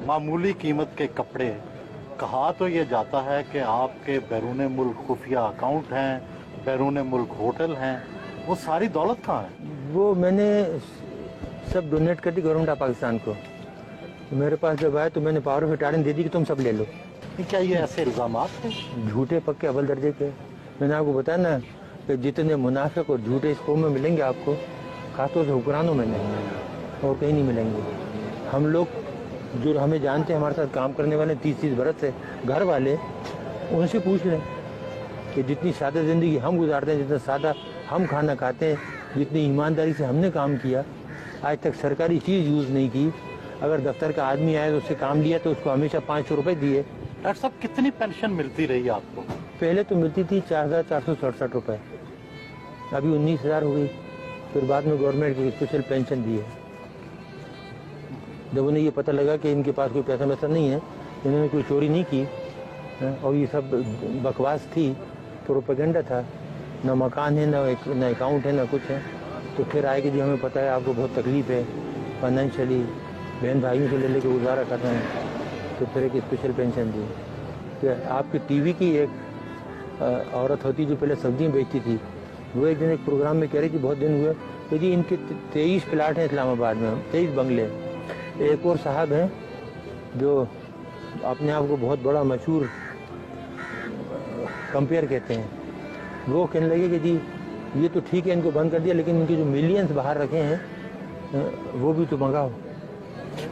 मामूली कीमत के कपड़े, कहा तो ये जाता है कि आपके बैरून मुल्क खुफिया अकाउंट हैं, बैरून मुल्क होटल हैं, वो सारी दौलत कहाँ है? वो मैंने सब डोनेट कर दी गवर्नमेंट ऑफ पाकिस्तान को। मेरे पास जब आया तो मैंने पावर ऑफ अटॉर्नी दे दी कि तुम सब ले लो। क्या ये ऐसे इल्जामात थे? झूठे पक्के अव्वल दर्जे के। मैंने आपको बताया ना कि जितने मुनाफिक और झूठे इस कौम में मिलेंगे आपको, खासतौर से हुक्मरानों में नहीं और कहीं नहीं मिलेंगे। हम लोग जो हमें जानते हैं, हमारे साथ काम करने वाले 30-30 बरस से घर वाले, उनसे पूछ लें कि जितनी सादा ज़िंदगी हम गुजारते हैं, जितना सादा हम खाना खाते हैं, जितनी ईमानदारी से हमने काम किया, आज तक सरकारी चीज़ यूज़ नहीं की। अगर दफ्तर का आदमी आया तो उससे काम लिया तो उसको हमेशा 500 रुपये दिए। डॉक्टर साहब, कितनी पेंशन मिलती रही आपको? पहले तो मिलती थी 4,467 रुपये, अभी 19,000 हो गई। फिर बाद में गवर्नमेंट की स्पेशल पेंशन दी है। जब उन्हें ये पता लगा कि इनके पास कोई पैसा वैसा नहीं है, इन्होंने कोई चोरी नहीं की और ये सब बकवास थी, प्रोपेगेंडा था, ना मकान है, ना अकाउंट है, ना कुछ है, तो फिर आए कि जी हमें पता है आपको बहुत तकलीफ़ है फाइनेंशियली, बहन भाइयों से ले लेके गुजारा कर रहे हैं, तो फिर एक स्पेशल पेंशन दी। फिर आपकी टीवी की एक औरत होती जो पहले सब्जियाँ बेचती थी, वो एक दिन एक प्रोग्राम में कह रही थी, बहुत दिन हुए कि जी इनके 23 प्लाट हैं इस्लामाबाद में, 23 बंगले। एक और साहब हैं जो अपने आप को बहुत बड़ा मशहूर कंपेयर कहते हैं, वो कहने लगे कि जी ये तो ठीक है इनको बंद कर दिया, लेकिन इनके जो मिलियंस बाहर रखे हैं वो भी तो मंगाओ।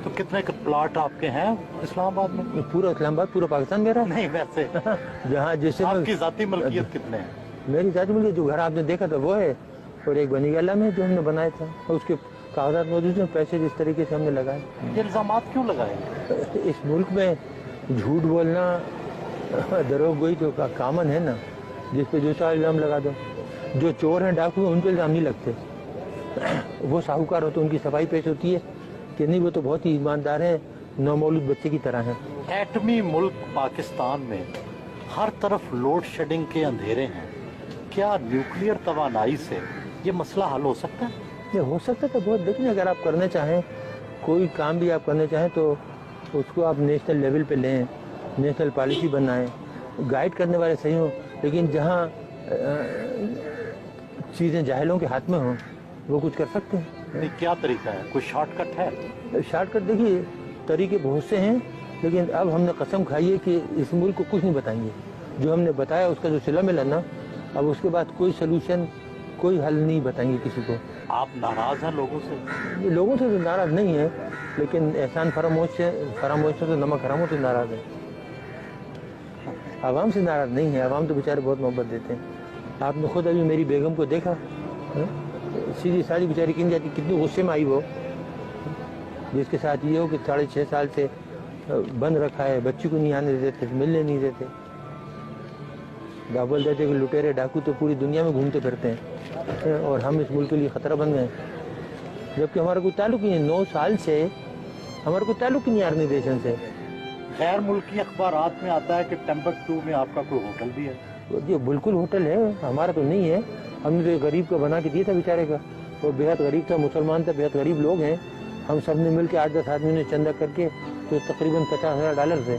तो कितने प्लाट आपके हैं इस्लामाबाद में? पूरा इस्लामाबाद, पूरा पाकिस्तान मेरा नहीं, वैसे जहाँ जैसे आपकी जाती मलकियत कितने हैं? मेरी जाती मलकियत जो घर आपने देखा था वो है, और एक बनी गला में जो हमने बनाया था, और उसके कागजात मौजूद हैं, पैसे जिस तरीके से हमने लगाए। ये इल्जामात क्यों लगाए? इस मुल्क में झूठ बोलना दरोगोई तो कामन है ना, जिस पे जो सा इल्ज़ाम लगा दो। जो चोर हैं, डाकू हैं, उन पर इल्ज़ाम नहीं लगते। वो साहूकार हो तो उनकी सफाई पेश होती है कि नहीं वो तो बहुत ही ईमानदार हैं, नौमौलूद बच्चे की तरह हैं। एटमी मुल्क पाकिस्तान में हर तरफ लोड शेडिंग के अंधेरे हैं, क्या न्यूक्लियर तवानाई से ये मसला हल हो सकता है? ये हो सकता है तो बहुत। लेकिन अगर आप करना चाहें, कोई काम भी आप करना चाहें, तो उसको आप नेशनल लेवल पे लें, नेशनल पॉलिसी बनाएं, गाइड करने वाले सही हों, लेकिन जहाँ चीज़ें जाहिलों के हाथ में हों वो कुछ कर सकते हैं। नहीं, क्या तरीका है? कोई शॉर्टकट है? शॉर्टकट देखिए, तरीके बहुत से हैं, लेकिन अब हमने कसम खाई है कि इस मुल्क को कुछ नहीं बताएंगे। जो हमने बताया उसका जो सिला मिला ना, अब उसके बाद कोई सलूशन, कोई हल नहीं बताएंगे किसी को। आप नाराज़ हैं लोगों से? लोगों से तो नाराज़ नहीं है, लेकिन एहसान फरामोश से तो नमक हरामों से नाराज़ है। आवाम से नाराज़ नहीं है, आवाम तो बेचारे बहुत मोहब्बत देते हैं। आपने खुद अभी मेरी बेगम को देखा, सीधी सादी बेचारी किन जाती, कितनी गुस्से में आई वो, जिसके साथ ये हो कि 6.5 साल से बंद रखा है, बच्ची को नहीं आने देते, मिलने नहीं देते। बोल देते कि लुटेरे डाकू तो पूरी दुनिया में घूमते फिरते हैं और हम इस मुल्क के लिए ख़तरा बन गए, जबकि हमारा कोई ताल्लुक नहीं है। 9 साल से हमारा कोई ताल्लुक ही नहीं है ऑर्गेनाइजेशन से। गैर मुल्की अखबारात में आता है कि टिम्बकटू में आपका कोई होटल भी है। ये बिल्कुल होटल है, हमारा तो नहीं है। हमने तो गरीब को बना के दिया था बेचारे का, वो बेहद गरीब था, मुसलमान था, बेहद गरीब लोग हैं। हम सब ने मिल के 8-10 आदमी ने चंदा करके तो तकरीबन $50,000 थे,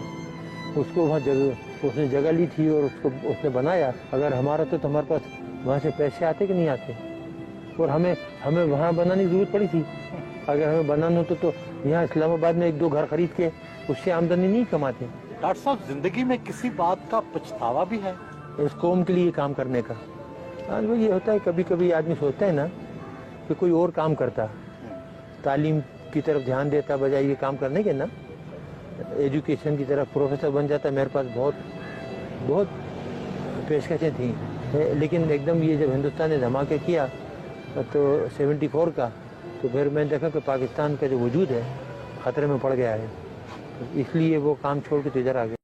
उसको वहाँ उसने जगह ली थी और उसको उसने बनाया। अगर हमारा तो हमारे पास वहाँ से पैसे आते कि नहीं आते, और हमें वहाँ बनाने की ज़रूरत पड़ी थी। अगर हमें बनाना होता तो यहाँ इस्लामाबाद में 1-2 घर खरीद के उससे आमदनी नहीं कमाते। डॉक्टर साहब, जिंदगी में किसी बात का पछतावा भी है? इस कौम के लिए काम करने का। हाँ, वो ये होता है, कभी कभी आदमी सोचता है ना कि कोई और काम करता, तालीम की तरफ ध्यान देता बजाय ये काम करने के ना, एजुकेशन की तरफ प्रोफेसर बन जाता। मेरे पास बहुत पेशकशें थी, लेकिन एकदम ये जब हिंदुस्तान ने धमाके किया तो 74 का, तो फिर मैंने देखा कि पाकिस्तान का जो वजूद है ख़तरे में पड़ गया है, इसलिए वो काम छोड़ के तो इधर आ गया।